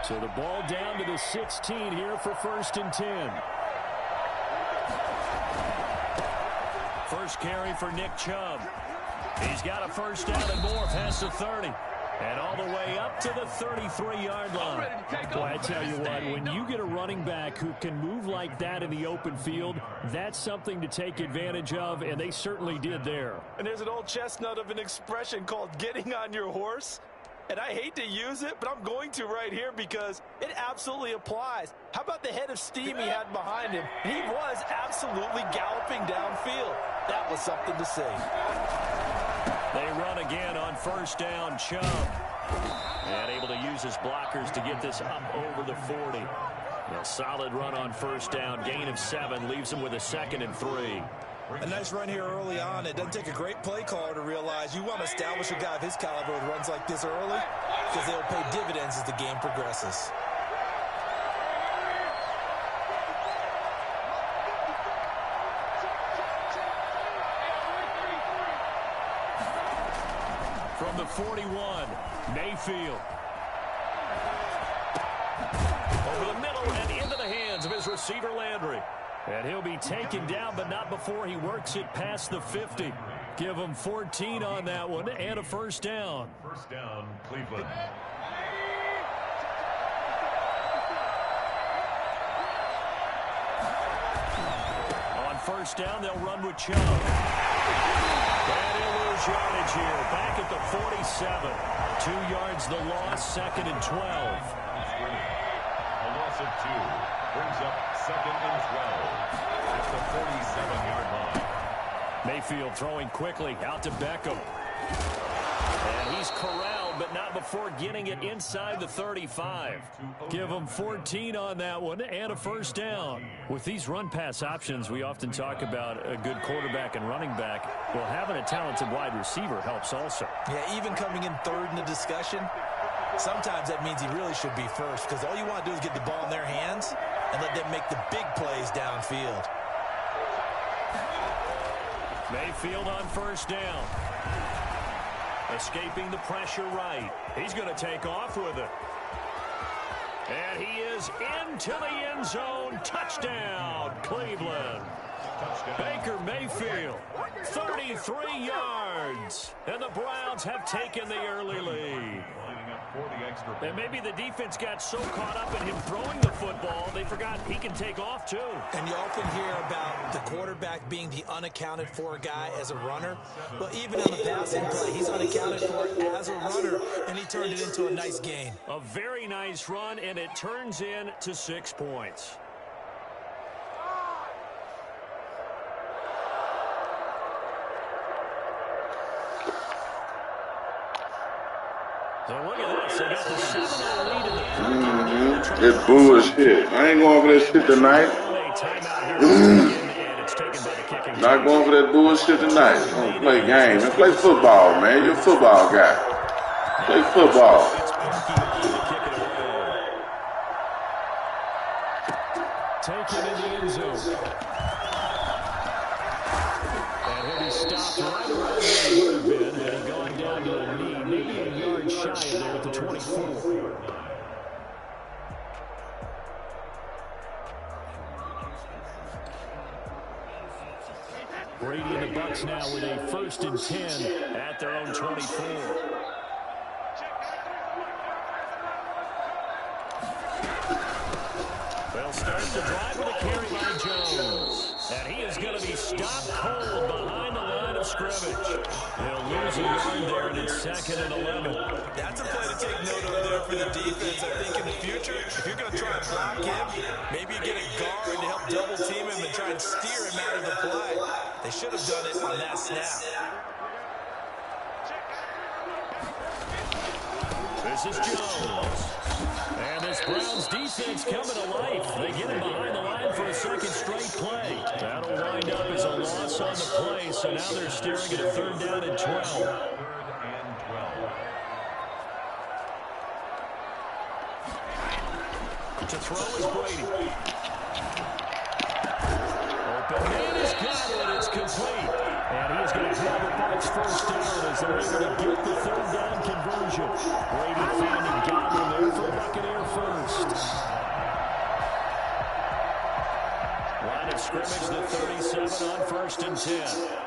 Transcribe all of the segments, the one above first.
So the ball down to the 16 here for 1st and 10. First carry for Nick Chubb. He's got a first down and more past the 30. And all the way up to the 33-yard line. Boy, I tell you what, when you get a running back who can move like that in the open field, that's something to take advantage of, and they certainly did there. And there's an old chestnut of an expression called getting on your horse. And I hate to use it, but I'm going to right here because it absolutely applies. How about the head of steam he had behind him? He was absolutely galloping downfield. That was something to see. They run again on first down. Chubb. And able to use his blockers to get this up over the 40. A solid run on first down. Gain of 7 leaves him with a 2nd and 3. A nice run here early on. It doesn't take a great play caller to realize you want to establish a guy of his caliber with runs like this early because they'll pay dividends as the game progresses. From the 41, Mayfield. Over the middle and into the hands of his receiver, Landry. And he'll be taken down, but not before he works it past the 50. Give him 14 on that one and a first down. First down, Cleveland. On first down, they'll run with Chubb. And he'll lose yardage here. Back at the 47. 2 yards the loss, 2nd and 12. A loss of 2 brings up 2nd and 12. It's the 47-yard line. Mayfield throwing quickly out to Beckham. And he's corralled, but not before getting it inside the 35. Give him 14 on that one and a first down. With these run-pass options, we often talk about a good quarterback and running back. Well, having a talented wide receiver helps also. Yeah, even coming in 3rd in the discussion, sometimes that means he really should be first because all you want to do is get the ball in their hands and let them make the big plays downfield. Mayfield on first down. Escaping the pressure right. He's going to take off with it. And he is into the end zone. Touchdown, Cleveland. Baker Mayfield, 33 yards. And the Browns have taken the early lead. And maybe the defense got so caught up in him throwing the football, they forgot he can take off too. And you often hear about the quarterback being the unaccounted for guy as a runner. Well, even in the passing play, he's unaccounted for as a runner, and he turned it into a nice gain. A very nice run, and it turns into 6 points. So look at this. They got the 7-0 lead in the first. It's bullshit. I ain't going for that shit tonight. Not going for that bullshit tonight. I'm gonna play games. Man, play football, man. You're a football guy. Play football. Take it in the end zone. And he'll be stopped right around where he would have been had he gone down to a knee, maybe a yard shy of there at the 24. Brady and the Bucs now with a 1st and 10 at their own 24. They'll start the drive with a carry by Jones. And he is going to be stopped cold behind the line of scrimmage. They'll lose a yard there, and it's 2nd and 11. That's a play to take note of there for the defense. I think in the future, if you're going to try and block him, maybe you get a guard to help double team him and try and steer him out of the play. They should have done it on that snap. This is Jones. And this Browns defense coming to life. They get him behind the line for a 2nd straight play. That'll wind up as a loss on the play, so now they're staring at a 3rd down and 12. To throw is Brady. Open man has got it. It's complete. And he is going to grab it back first down as they're able to get the third down conversion. Brady finding Godwin there for Buccaneer first. Line of scrimmage, the 37 on 1st and 10.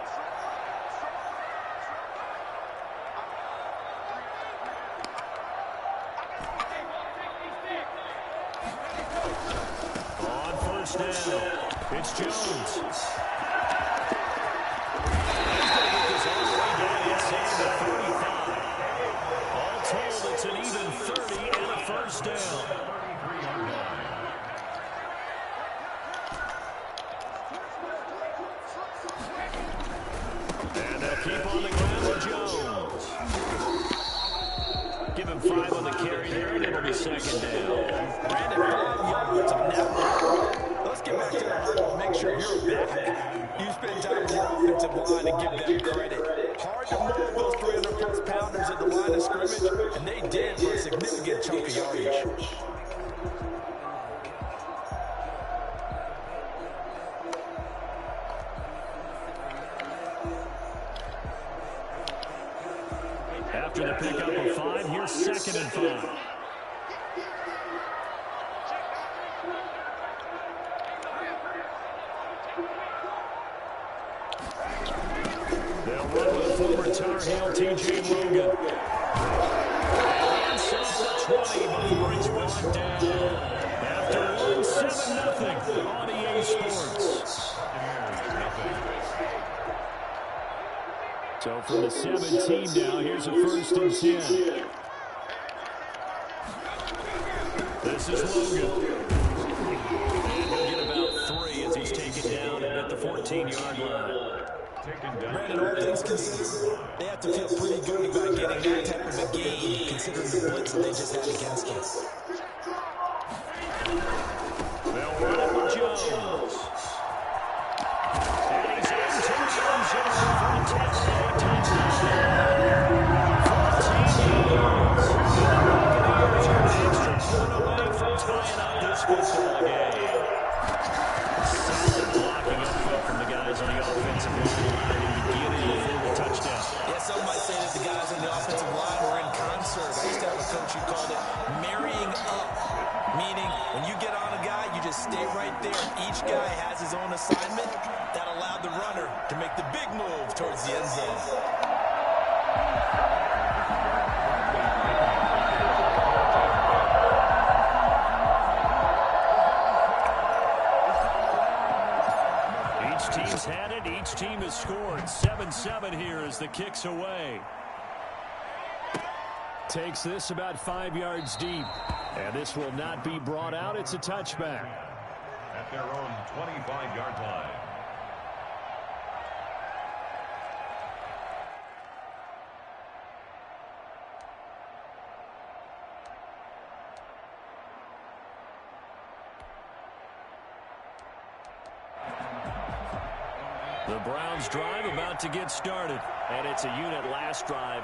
It's Jones. He's going to get this all the way down inside the 35. All told, it's an even 30 and a first down. And they'll keep on the ground with Jones. Give him 5 on the carry there, and it'll be second down. Brandon, 5 yards of net. Let's get back to the huddle. Make sure you're back. You spend time with your offensive line and give them credit. Hard to move those 300-plus pounders at the line of scrimmage, and they did for a significant chunk of yardage. After the pickup of 5, here's 2nd and 5. They'll run with former Tar Heel T.J. Logan. Inside the 20 before he's brought down. After 1-7-0 on EA Sports. So from the 17 now, here's a 1st and 10. This is Logan. And he'll get about 3 as he's taken down at the 14-yard line. Brandon, all things considered, they have to feel pretty good about getting that type of a game, considering the blitz that they just had against us. They'll run it with Jones. And he's into the end zone for a touchdown. 14 yards. The Buccaneers are an extra point away from tying up this football game. Solid blocking up front from the guys on the offensive line. Yeah, some might say that the guys on the offensive line were in concert. I used to have a coach who called it marrying up, meaning when you get on a guy, you just stay right there. Each guy has his own assignment. That allowed the runner to make the big move towards the end zone. Each team's had it. Each team has scored. 7-7 here as the kick's away. Takes this about 5 yards deep. And this will not be brought out. It's a touchback. At their own 25-yard line. The Browns drive about to get started. And it's a unit last drive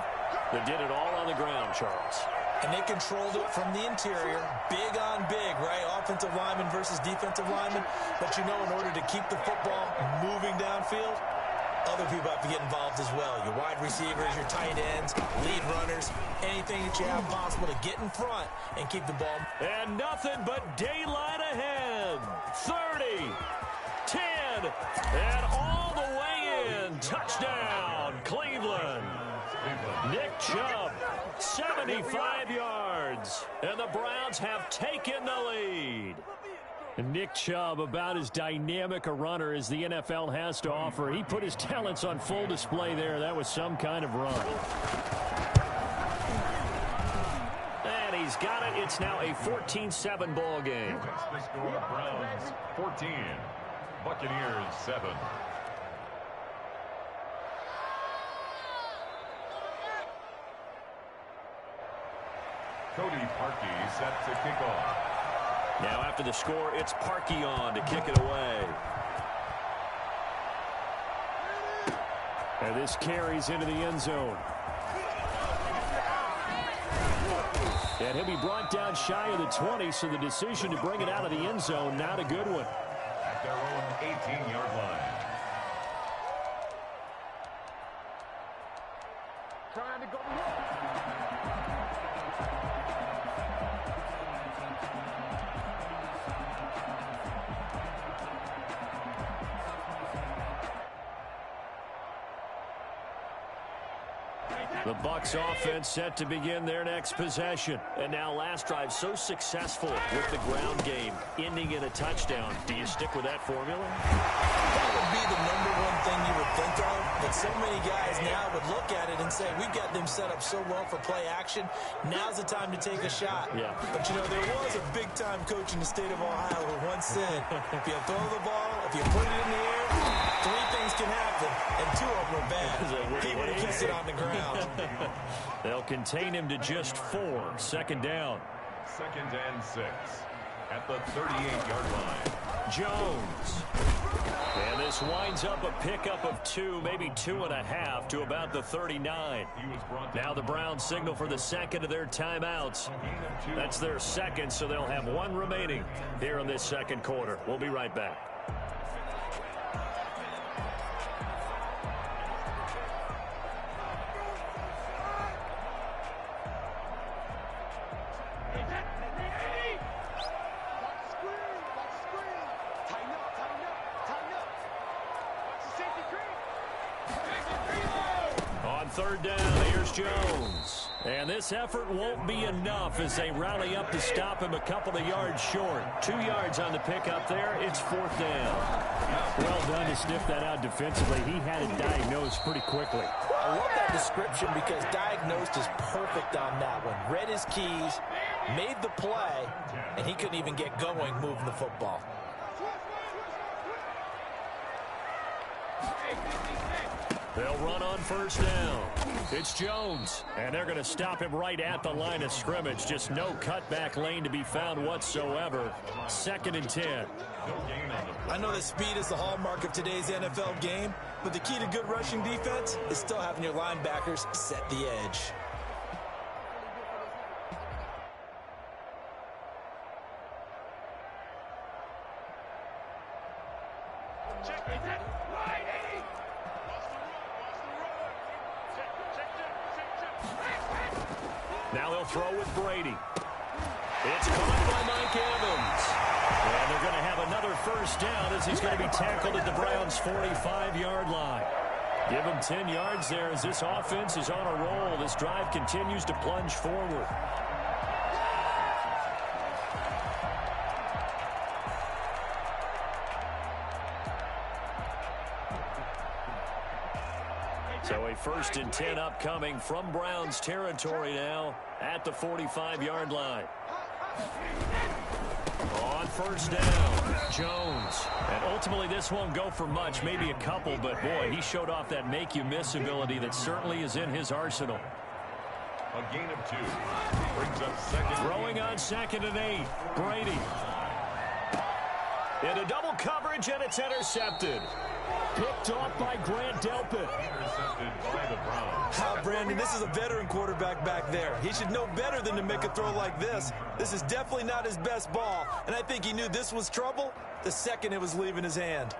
that did it all on the ground, Charles. And they controlled it from the interior. Big on big, right? Offensive lineman versus defensive lineman. But you know, in order to keep the football moving downfield, other people have to get involved as well. Your wide receivers, your tight ends, lead runners, anything that you have possible to get in front and keep the ball. And nothing but daylight ahead. 30, 10, and all the way in. Touchdown, Cleveland. Nick Chubb, 75 yards. And the Browns have taken the lead. Nick Chubb, about as dynamic a runner as the NFL has to offer. He put his talents on full display there. That was some kind of run. And he's got it. It's now a 14-7 ball game. The score, Browns 14, Buccaneers 7. Cody Parkey set to kick off. Now after the score, it's Parkey on to kick it away. And this carries into the end zone. And he'll be brought down shy of the 20, so the decision to bring it out of the end zone, not a good one. At their own 18-yard line. trying to go low. The Bucs offense set to begin their next possession. And now last drive so successful with the ground game, ending in a touchdown. Do you stick with that formula? That would be the #1 thing you would think of, but so many guys now would look at it and say, we've got them set up so well for play action. Now's the time to take a shot. Yeah. But, you know, there was a big-time coach in the state of Ohio who once said, if you throw the ball, if you put it in the air, 3 things can happen, and 2 of them are bad. He would have kept it on the ground. They'll contain him to just 4. Second down. 2nd and 6 at the 38-yard line. Jones. And this winds up a pickup of 2, maybe 2.5 to about the 39. Now the Browns signal for the second of their timeouts. That's their second, so they'll have 1 remaining here in this second quarter. We'll be right back. Third down, here's Jones. And this effort won't be enough as they rally up to stop him a couple of yards short. 2 yards on the pickup there. It's 4th down. Well done to sniff that out defensively. He had it diagnosed pretty quickly. I love that description because diagnosed is perfect on that one. Read his keys, made the play, and he couldn't even get going moving the football. They'll run on first down. It's Jones, and they're going to stop him right at the line of scrimmage. Just no cutback lane to be found whatsoever. 2nd and 10. I know that speed is the hallmark of today's NFL game, but the key to good rushing defense is still having your linebackers set the edge. Now they'll throw with Brady. It's caught by Mike Evans. And they're going to have another first down as he's going to be tackled at the Browns' 45-yard line. Give him 10 yards there as this offense is on a roll. This drive continues to plunge forward. So a 1st and 10 upcoming from Browns territory now at the 45-yard line. On first down, Jones. And ultimately this won't go for much, maybe a couple, but boy, he showed off that make-you-miss ability that certainly is in his arsenal. A gain of 2. Brings up 2nd. Throwing on 2nd and 8, Brady. Into double coverage, and it's intercepted. Picked off by Grant Delpit. Intercepted by the Browns. Brandon, this is a veteran quarterback back there. He should know better than to make a throw like this. This is definitely not his best ball, and I think he knew this was trouble the second it was leaving his hand.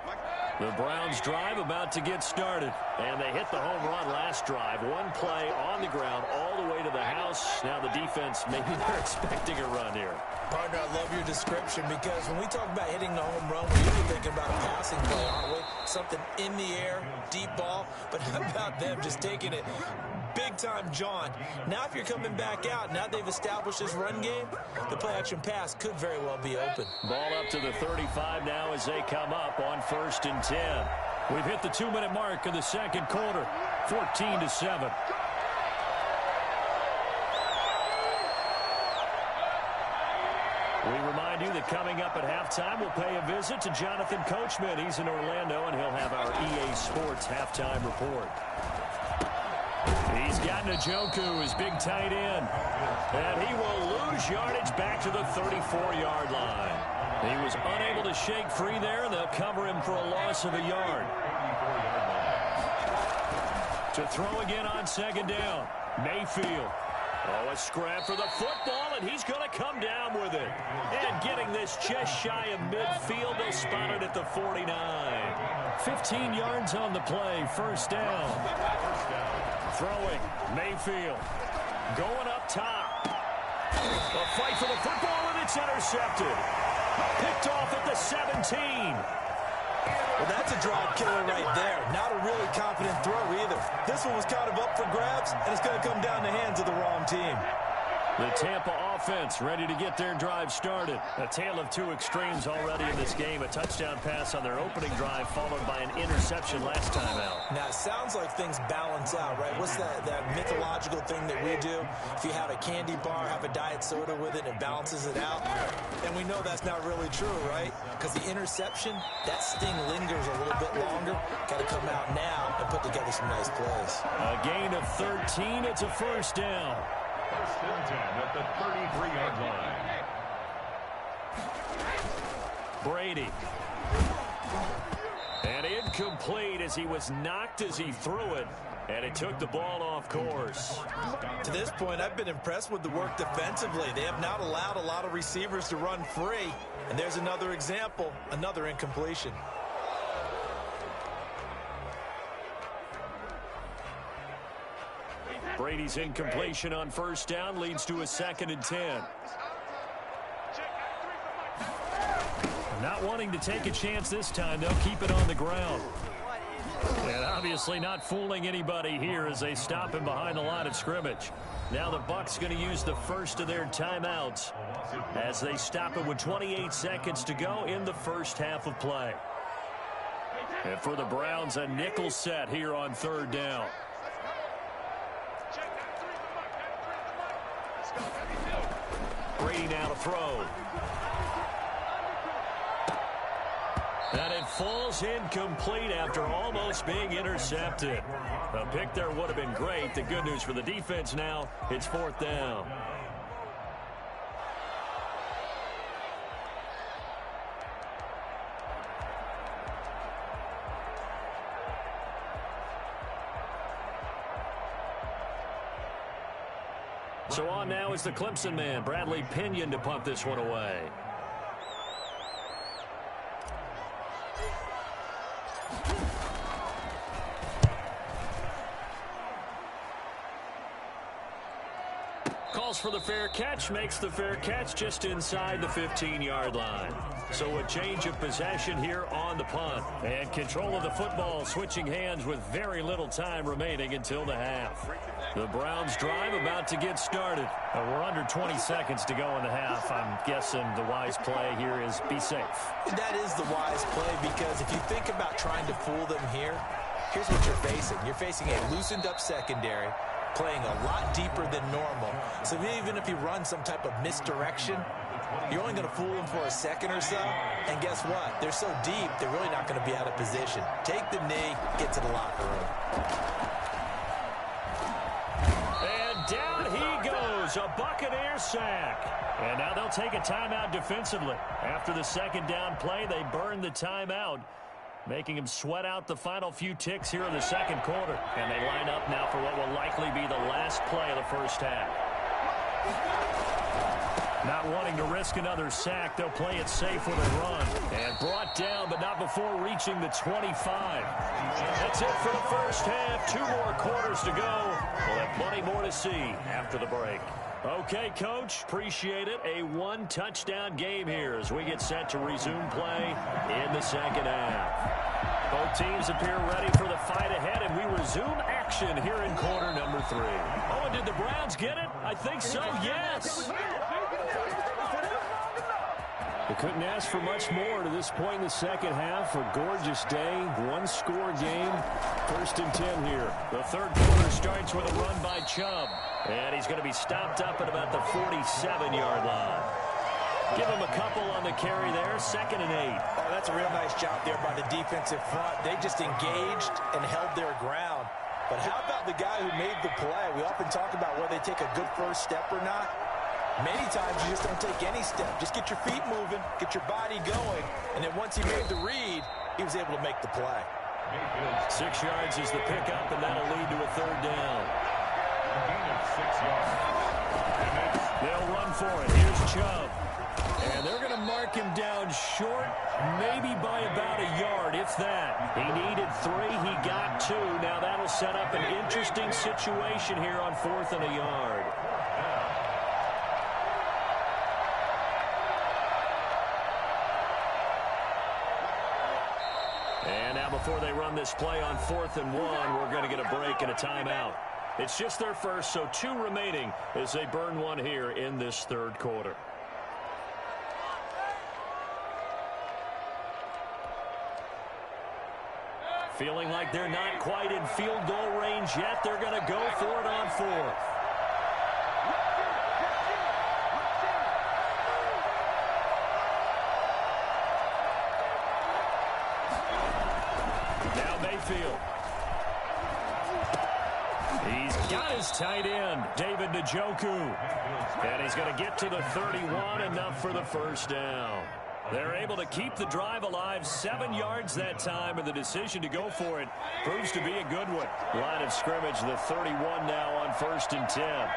The Browns drive about to get started, and they hit the home run last drive. 1 play on the ground all the way to the house. Now the defense, maybe they're expecting a run here. Partner, I love your description because when we talk about hitting the home run, we're usually thinking about a passing play, aren't we? Something in the air, deep ball. But how about them just taking it big-time jaunt? Now if you're coming back out, now they've established this run game, the play-action pass could very well be open. Ball up to the 35 now as they come up on 1st and 10. We've hit the 2-minute mark of the second quarter, 14-7. We remind you that coming up at halftime, we'll pay a visit to Jonathan Coachman. He's in Orlando, and he'll have our EA Sports halftime report. He's got Njoku, his big tight end. And he will lose yardage back to the 34-yard line. He was unable to shake free there, and they'll cover him for a loss of a yard. To throw again on 2nd down, Mayfield. Oh, a scrap for the football, and he's going to come down with it. And getting this just shy of midfield, they'll spot it at the 49. 15 yards on the play, 1st down. Throwing, Mayfield. Going up top. A fight for the football, and it's intercepted. Picked off at the 17. Well, that's a drive killer right there. Not a really confident throw either. This one was kind of up for grabs, and it's going to come down the hands of the wrong team. The Tampa offense ready to get their drive started. A tale of two extremes already in this game. A touchdown pass on their opening drive followed by an interception last time out. Now, it sounds like things balance out, right? What's that mythological thing that we do? If you have a candy bar, have a diet soda with it, it balances it out. And we know that's not really true, right? Because the interception, that sting lingers a little bit longer. Got to come out now and put together some nice plays. A gain of 13. It's a first down. First and 10 at the 33-yard line. Brady. And incomplete as he was knocked as he threw it. And it took the ball off course. To this point, I've been impressed with the work defensively. They have not allowed a lot of receivers to run free. And there's another example, another incompletion. Brady's incompletion on first down leads to a 2nd and 10. Not wanting to take a chance this time, they'll keep it on the ground. And obviously not fooling anybody here as they stop him behind the line of scrimmage. Now the Bucs going to use the first of their timeouts as they stop him with 28 seconds to go in the first half of play. And for the Browns, a nickel set here on third down. Brady now to throw. And it falls incomplete after almost being intercepted. A pick there would have been great. The good news for the defense now, it's 4th down. So on now is the Clemson man, Bradley Pinion, to punt this one away. Calls for the fair catch, makes the fair catch just inside the 15-yard line. So a change of possession here on the punt. And control of the football switching hands with very little time remaining until the half. The Browns drive about to get started. We're under 20 seconds to go in the half. I'm guessing the wise play here is be safe. That is the wise play because if you think about trying to fool them here, here's what you're facing. You're facing a loosened up secondary, playing a lot deeper than normal. So even if you run some type of misdirection, you're only going to fool them for a second or so. And guess what? They're so deep, they're really not going to be out of position. Take the knee, get to the locker room. And down he goes, a Buccaneer sack. And now they'll take a timeout defensively. After the second down play, they burn the timeout, making him sweat out the final few ticks here in the second quarter. And they line up now for what will likely be the last play of the first half. Not wanting to risk another sack, they'll play it safe with a run. And brought down, but not before reaching the 25. That's it for the first half. 2 more quarters to go. We'll have plenty more to see after the break. Okay, Coach, appreciate it. A 1-touchdown game here as we get set to resume play in the second half. Both teams appear ready for the fight ahead, and we resume action here in quarter number 3. Oh, and did the Browns get it? I think so, yes. They couldn't ask for much more to this point in the second half. A gorgeous day, 1-score game. 1st and 10 here. The third quarter starts with a run by Chubb. And he's going to be stopped up at about the 47-yard line. Give him a couple on the carry there. 2nd and 8. Oh, that's a real nice job there by the defensive front. They just engaged and held their ground. But how about the guy who made the play? We often talk about whether they take a good first step or not. Many times you just don't take any step. Just get your feet moving, get your body going, and then once he made the read, he was able to make the play. 6 yards is the pickup, and that'll lead to a 3rd down. A gain of 6 yards. They'll run for it. Here's Chubb. And they're going to mark him down short, maybe by about a yard, if that. He needed 3. He got 2. Now that'll set up an interesting situation here on 4th and a yard. And now before they run this play on 4th and 1, we're going to get a break and a timeout. It's just their first, so 2 remaining as they burn 1 here in this 3rd quarter. Feeling like they're not quite in field goal range yet. They're going to go for it on 4th. Now Mayfield. He's got his tight end, David Njoku. And he's going to get to the 31, enough for the first down. They're able to keep the drive alive, 7 yards that time, and the decision to go for it proves to be a good one. Line of scrimmage, the 31 now on 1st and 10.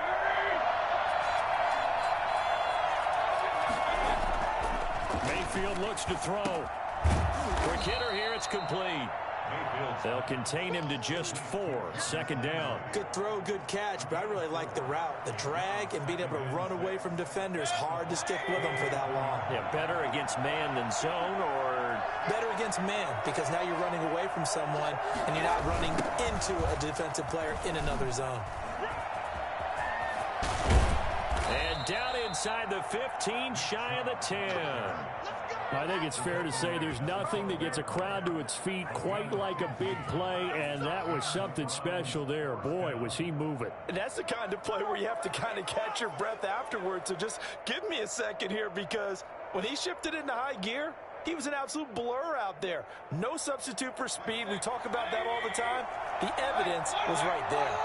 Mayfield looks to throw. Quick hitter here, it's complete. They'll contain him to just 4. 2nd down. Good throw, good catch, but I really like the route. The drag and being able to run away from defenders. Hard to stick with them for that long. Yeah, better against man than zone, or? Better against man, because now you're running away from someone and you're not running into a defensive player in another zone. And down inside the 15, shy of the 10. I think it's fair to say there's nothing that gets a crowd to its feet quite like a big play, and that was something special there. Boy, was he moving. And that's the kind of play where you have to kind of catch your breath afterwards. So just give me a second here, because when he shifted into high gear, he was an absolute blur out there. No substitute for speed. We talk about that all the time. The evidence was right there.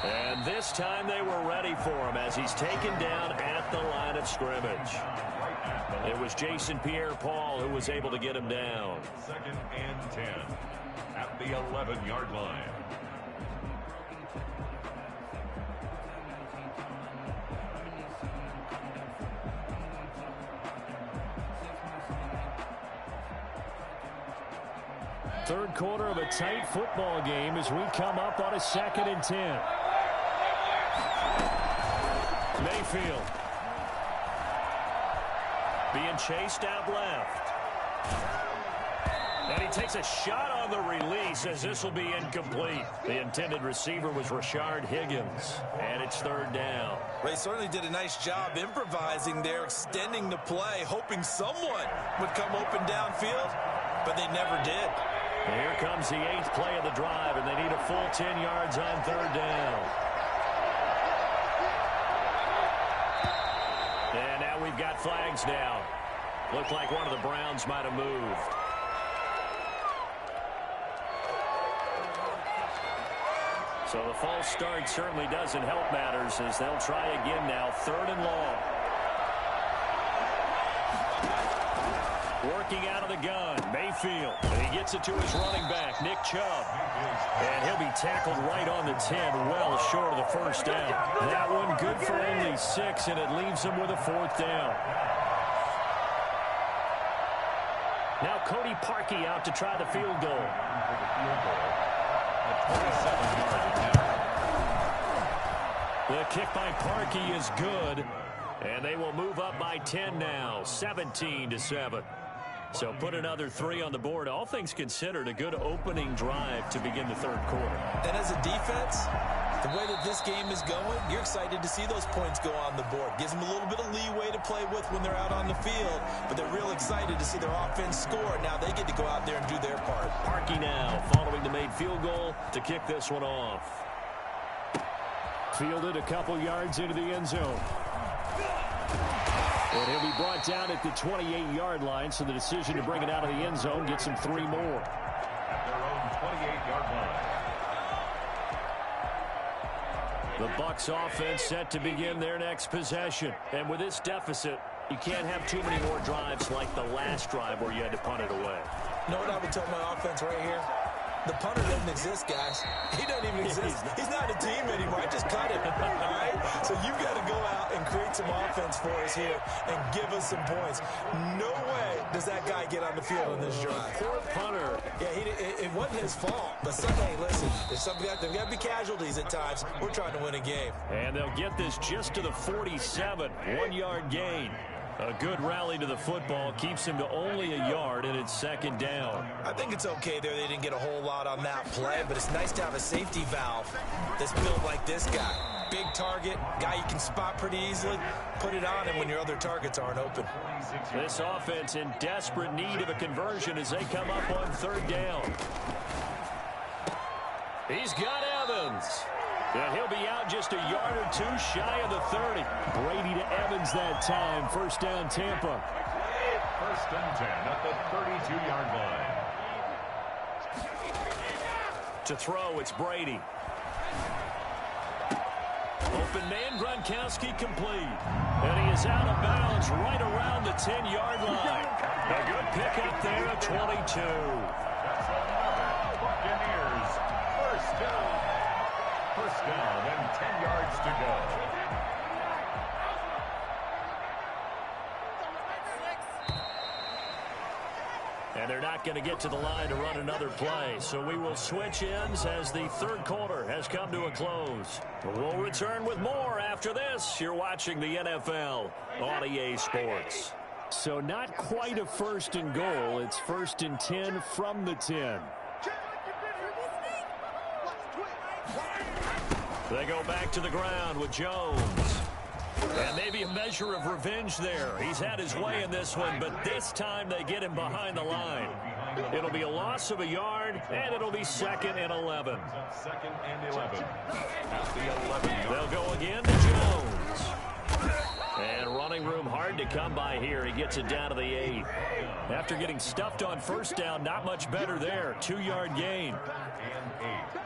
And this time they were ready for him as he's taken down at the line of scrimmage. It was Jason Pierre-Paul who was able to get him down. 2nd and 10 at the 11-yard line. Third quarter of a tight football game as we come up on a 2nd and 10. Mayfield being chased out left. And he takes a shot on the release as this will be incomplete. The intended receiver was Rashard Higgins, and it's 3rd down. Well, he certainly did a nice job improvising there, extending the play, hoping someone would come open downfield, but they never did. And here comes the 8th play of the drive, and they need a full 10 yards on 3rd down. And now we've got flags down. Looked like one of the Browns might have moved. So the false start certainly doesn't help matters as they'll try again now. 3rd and long. Working out of the gun, Mayfield. And he gets it to his running back, Nick Chubb. And he'll be tackled right on the 10, well short of the first down. That one good for only 6, and it leaves him with a 4th down. Now Cody Parkey out to try the field goal. The kick by Parkey is good, and they will move up by 10 now, 17-7. So put another 3 on the board. All things considered, a good opening drive to begin the 3rd quarter. And as a defense, the way that this game is going, you're excited to see those points go on the board. Gives them a little bit of leeway to play with when they're out on the field, but they're real excited to see their offense score. Now they get to go out there and do their part. Parkey now following the made field goal to kick this one off. Fielded a couple yards into the end zone. And he'll be brought down at the 28-yard line, so the decision to bring it out of the end zone gets him 3 more. At their own 28-yard line. The Bucs offense set to begin their next possession. And with this deficit, You can't have too many more drives like the last drive where you had to punt it away. You know what I would tell my offense right here? The punter doesn't exist, guys. He doesn't even exist. He's not a team anymore. I just cut him, all right? So you've got to go out and create some offense for us here and give us some points. No way does that guy get on the field on this drive. Poor punter. Yeah, it wasn't his fault. But, hey, listen, there's got to be casualties at times. We're trying to win a game. And they'll get this just to the 47, 1-yard gain. A good rally to the football keeps him to only a yard, and it's second down. I think it's okay there. They didn't get a whole lot on that play, but it's nice to have a safety valve that's built like this guy. Big target, guy you can spot pretty easily. Put it on him when your other targets aren't open. This offense in desperate need of a conversion as they come up on third down. He's got Evans. And he'll be out just a yard or two shy of the 30. Brady to Evans that time. First down, Tampa. First and 10 at the 32-yard line. To throw, it's Brady. Open man, Gronkowski complete. And he is out of bounds right around the 10-yard line. A good pickup there at 22. That's another Buccaneers first down. First down and 10 yards to go. And they're not going to get to the line to run another play. So we will switch ends as the third quarter has come to a close. We'll return with more after this. You're watching the NFL on EA Sports. So not quite a first and goal. It's first and 10 from the 10. They go back to the ground with Jones. And maybe a measure of revenge there. He's had his way in this one, but this time they get him behind the line. It'll be a loss of a yard, and it'll be second and 11. Second and 11. At the 11-yard. They'll go again to Jones. And running room hard to come by here. He gets it down to the 8. After getting stuffed on first down, not much better there. 2-yard gain. And 8.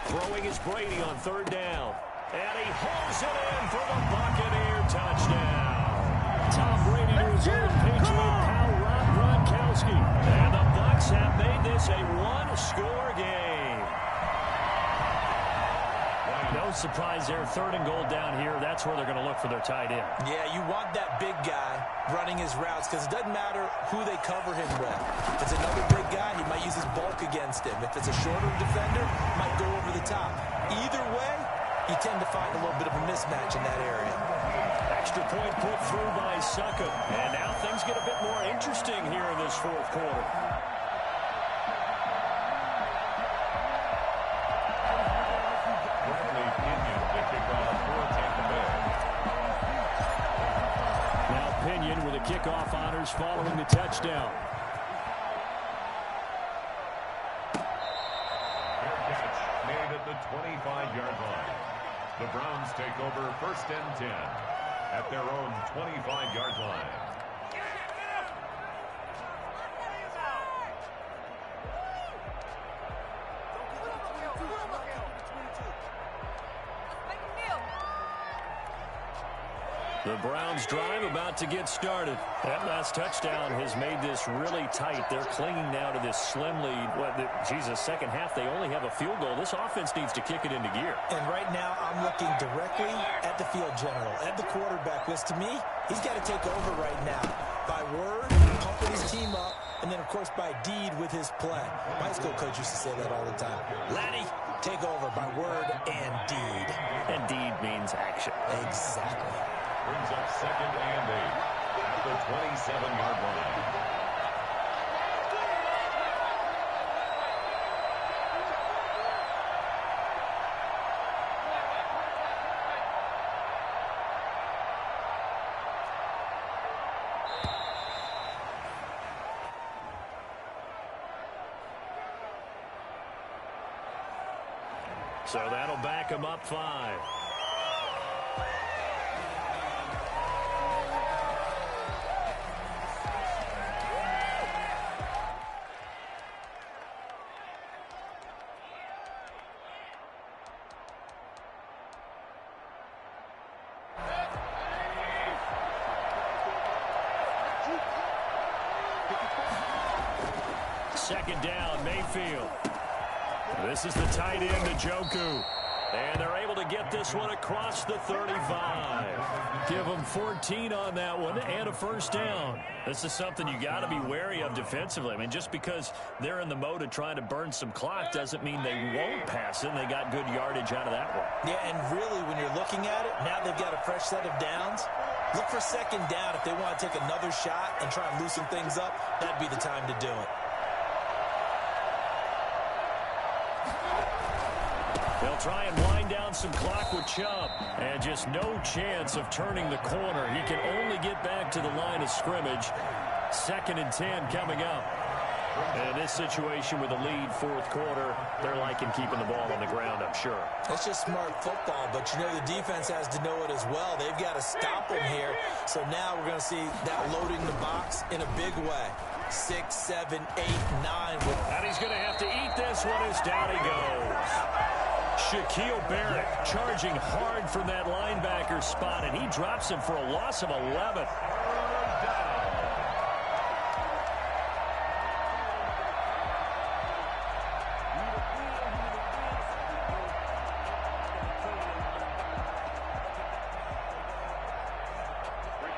Throwing is Brady on third down. And he hauls it in for the Buccaneer touchdown. Tom Brady to his old Patriot pal Rob Gronkowski. And the Bucs have made this a one-score game. No surprise there. Third and goal down here. That's where they're going to look for their tight end. Yeah, you want that big guy running his routes because it doesn't matter who they cover him with. If it's another big guy, he might use his bulk against him. If it's a shorter defender, might go over the top. Either way, you tend to find a little bit of a mismatch in that area. Extra point put through by Suckup. And now things get a bit more interesting here in this fourth quarter. Pinion with the kickoff honors following the touchdown. Fair catch made at the 25-yard line. The Browns take over first and 10 at their own 25-yard line. The Browns drive about to get started. That last touchdown has made this really tight. They're clinging now to this slim lead. Second half, they only have a field goal. This offense needs to kick it into gear. And right now, I'm looking directly at the field general, at the quarterback, because to me, he's got to take over right now. By word, pumping his team up, and then, of course, by deed with his play. My school coach used to say that all the time. Laddie, take over by word and deed. And deed means action. Exactly. Brings up second and 8 at the 27-yard line. So that'll back him up 5. second down, Mayfield. This is the tight end, Njoku. And they're able to get this one across the 35. Give them 14 on that one and a first down. This is something you got to be wary of defensively. I mean, just because they're in the mode of trying to burn some clock doesn't mean they won't pass it. And they got good yardage out of that one. Yeah, and really, when you're looking at it, now they've got a fresh set of downs. Look for second down. If they want to take another shot and try and loosen things up, that'd be the time to do it. They'll try and wind down some clock with Chubb. And just no chance of turning the corner. He can only get back to the line of scrimmage. 2nd and 10 coming up. And in this situation with a lead, fourth quarter, they're liking keeping the ball on the ground, I'm sure. It's just smart football, but you know the defense has to know it as well. They've got to stop them here. So now we're going to see that loading the box in a big way. 6, 7, 8, 9. And he's going to have to eat this one as down he goes. Shaquille Barrett charging hard from that linebacker spot, and he drops him for a loss of 11.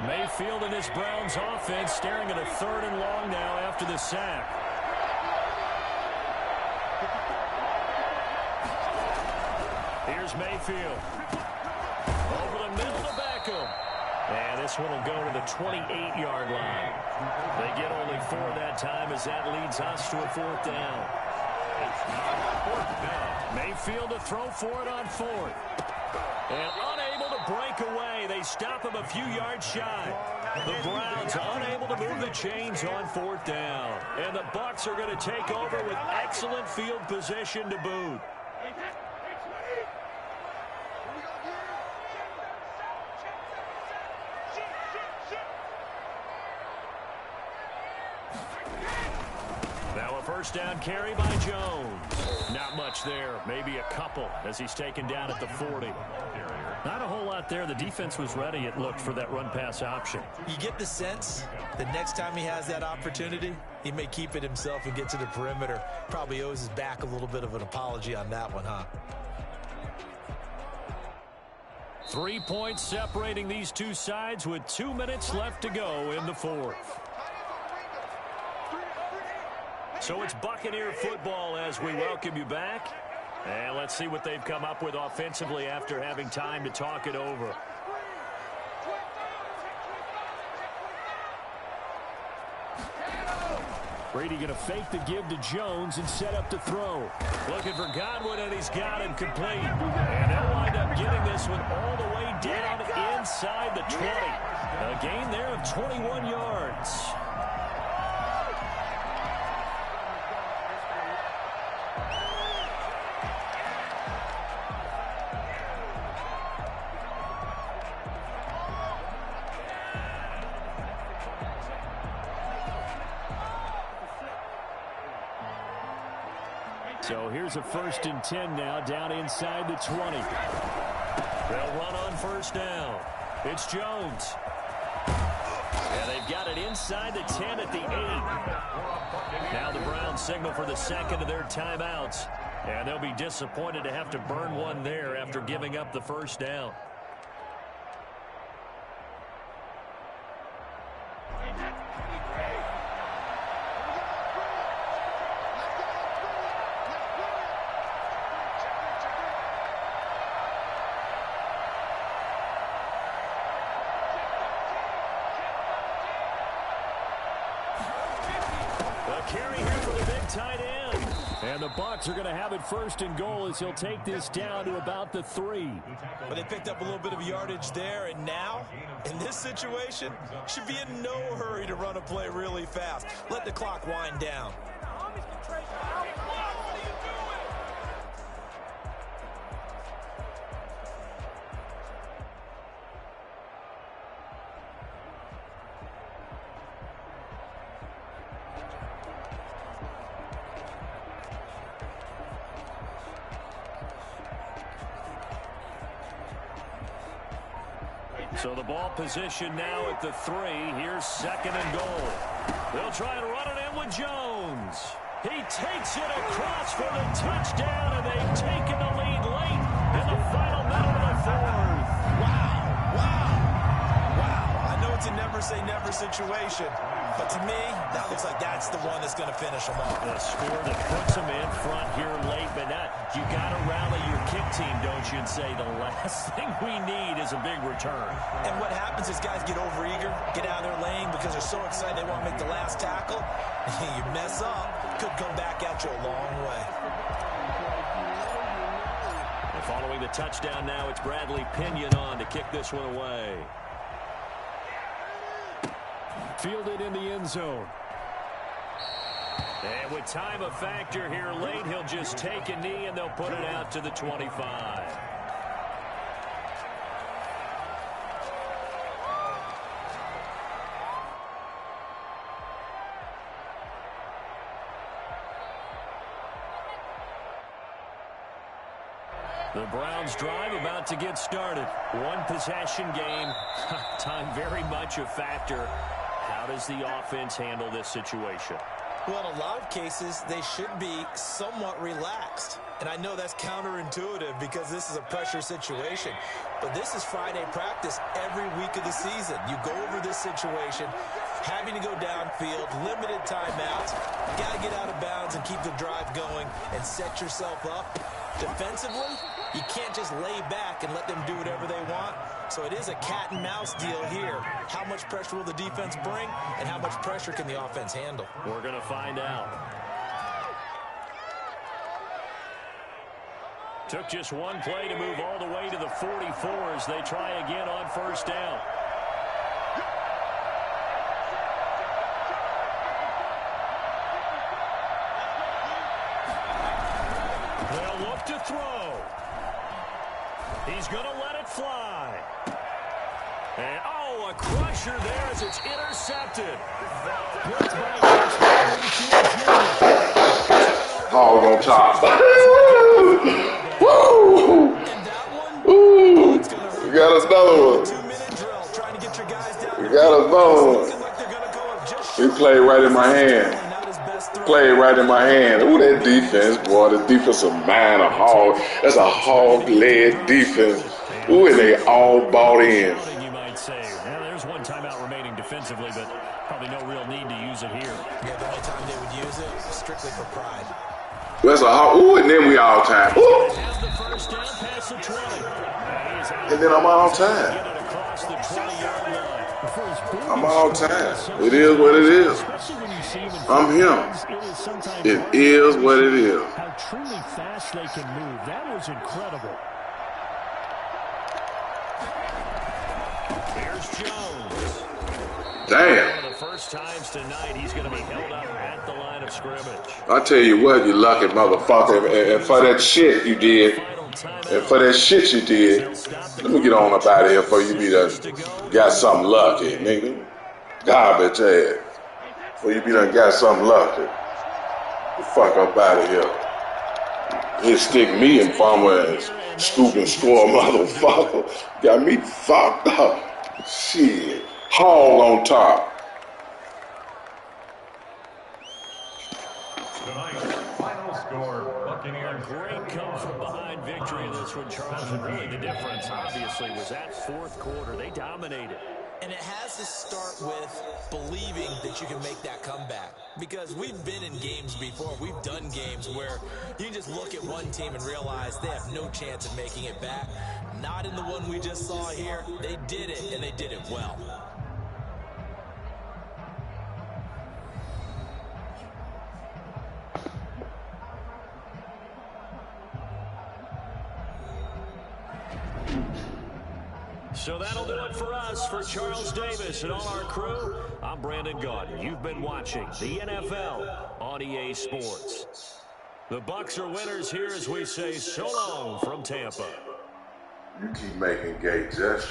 Mayfield and his Browns offense staring at a 3rd and long now after the sack. Here's Mayfield. Over the middle to Beckham. And this one will go to the 28-yard line. They get only 4 that time as that leads us to a 4th down. Mayfield to throw for it on 4th. And unable to break away. They stop him a few yards shy. The Browns unable to move the chains on 4th down. And the Bucs are going to take over with excellent field position to boot. Now a first down carry by Jones. Not much there, maybe a couple as he's taken down at the 40. Not a whole lot there. The defense was ready, it looked, for that run-pass option. You get the sense the next time he has that opportunity, he may keep it himself and get to the perimeter. Probably owes his back a little bit of an apology on that one, huh? 3 points separating these two sides with 2 minutes left to go in the 4th. So it's Buccaneer football as we welcome you back. And let's see what they've come up with offensively after having time to talk it over. Brady going to fake the give to Jones and set up to throw. Looking for Godwin, and he's got him complete. And they'll wind up getting this one all the way down inside the 20. A gain there of 21 yards. So here's a 1st and 10 now, down inside the 20. They'll run on first down. It's Jones. And they've got it inside the 10 at the 8. Now the Browns signal for the second of their timeouts. And they'll be disappointed to have to burn one there after giving up the first down. Carry here for the big tight end. And the Bucs are going to have it 1st and goal as he'll take this down to about the 3. But they picked up a little bit of yardage there, and now, in this situation, should be in no hurry to run a play really fast. Let the clock wind down. So the ball position now at the 3. Here's 2nd and goal. They'll try and run it in with Jones. He takes it across for the touchdown, and they've taken the lead late in the final minute of the fourth. Wow. I know it's a never-say-never situation, but to me, that looks like that's the one that's going to finish them off. The score that puts them in front here late, but you got to rally your kick team, don't you, and say the last thing we need is a big return. And what happens is guys get overeager, get out of their lane because they're so excited they want to make the last tackle. You mess up, could come back at you a long way. And following the touchdown now, it's Bradley Pinion on to kick this one away. Fielded in the end zone. And with time a factor here late, he'll just take a knee and they'll put it out to the 25. The Browns drive about to get started. One possession game. Time very much a factor. How does the offense handle this situation? Well, in a lot of cases, they should be somewhat relaxed. And I know that's counterintuitive because this is a pressure situation. But this is Friday practice every week of the season. You go over this situation, having to go downfield, limited timeouts. You got to get out of bounds and keep the drive going and set yourself up. Defensively, you can't just lay back and let them do whatever they want. So it is a cat and mouse deal here. How much pressure will the defense bring, and how much pressure can the offense handle? We're going to find out. Took just one play to move all the way to the 44 as they try again on first down. They'll look to throw. He's going to let it fly. And, a crusher there as it's intercepted. Hog on top. Woo! Ooh! We got another one. We got another one. He played right in my hand. Played right in my hand. Ooh, that defense, boy. The defensive mind, a hog. That's a hog-led defense. Ooh, and they all bought in. You might say. Now, there's one timeout remaining defensively, but probably no real need to use it here. Yeah, the only time they would use it is strictly for pride. That's a hog. Ooh, and then we all time. Ooh. And then I'm all time. I'm all time. It is what it is. I'm him. It is what it is. How truly fast they can move. That was incredible. Here's Jones. Damn. One of the first times tonight he's going to be held up at the line of scrimmage. I tell you what, you lucky motherfucker. And for that shit you did, let me get on up out of here before you be done got something lucky, nigga. Garbage ass. Before you be done got something lucky. The fuck up out of here. He'll stick me in farmer and scoop and score, motherfucker. Got me fucked up. Shit. Hog on top. Tonight's final score, Buccaneers. Great come from behind victory in this one, Charles. And really the difference, obviously, was that fourth quarter. They dominated. And it has to start with believing that you can make that comeback. Because we've been in games before. We've done games where you can just look at one team and realize they have no chance of making it back. Not in the one we just saw here. They did it, and they did it well. So that'll do it for us. For Charles Davis and all our crew, I'm Brandon Gaudin. You've been watching the NFL on EA Sports. The Bucs are winners here as we say so long from Tampa. You keep making gay gestures.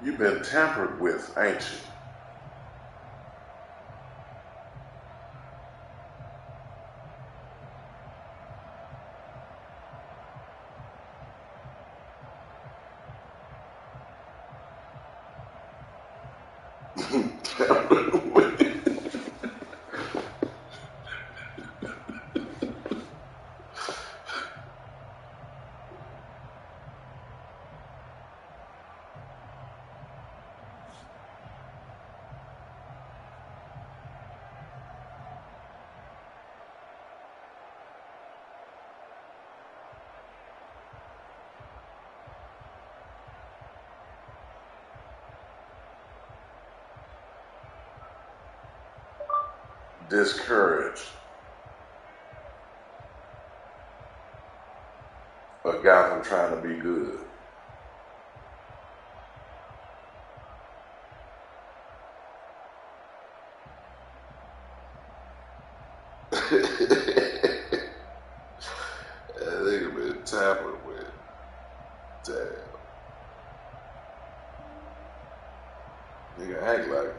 You've been tampered with, ain't you? Tampered with. Discourage a guy from trying to be good. That nigga been tampered with. Damn. Nigga act like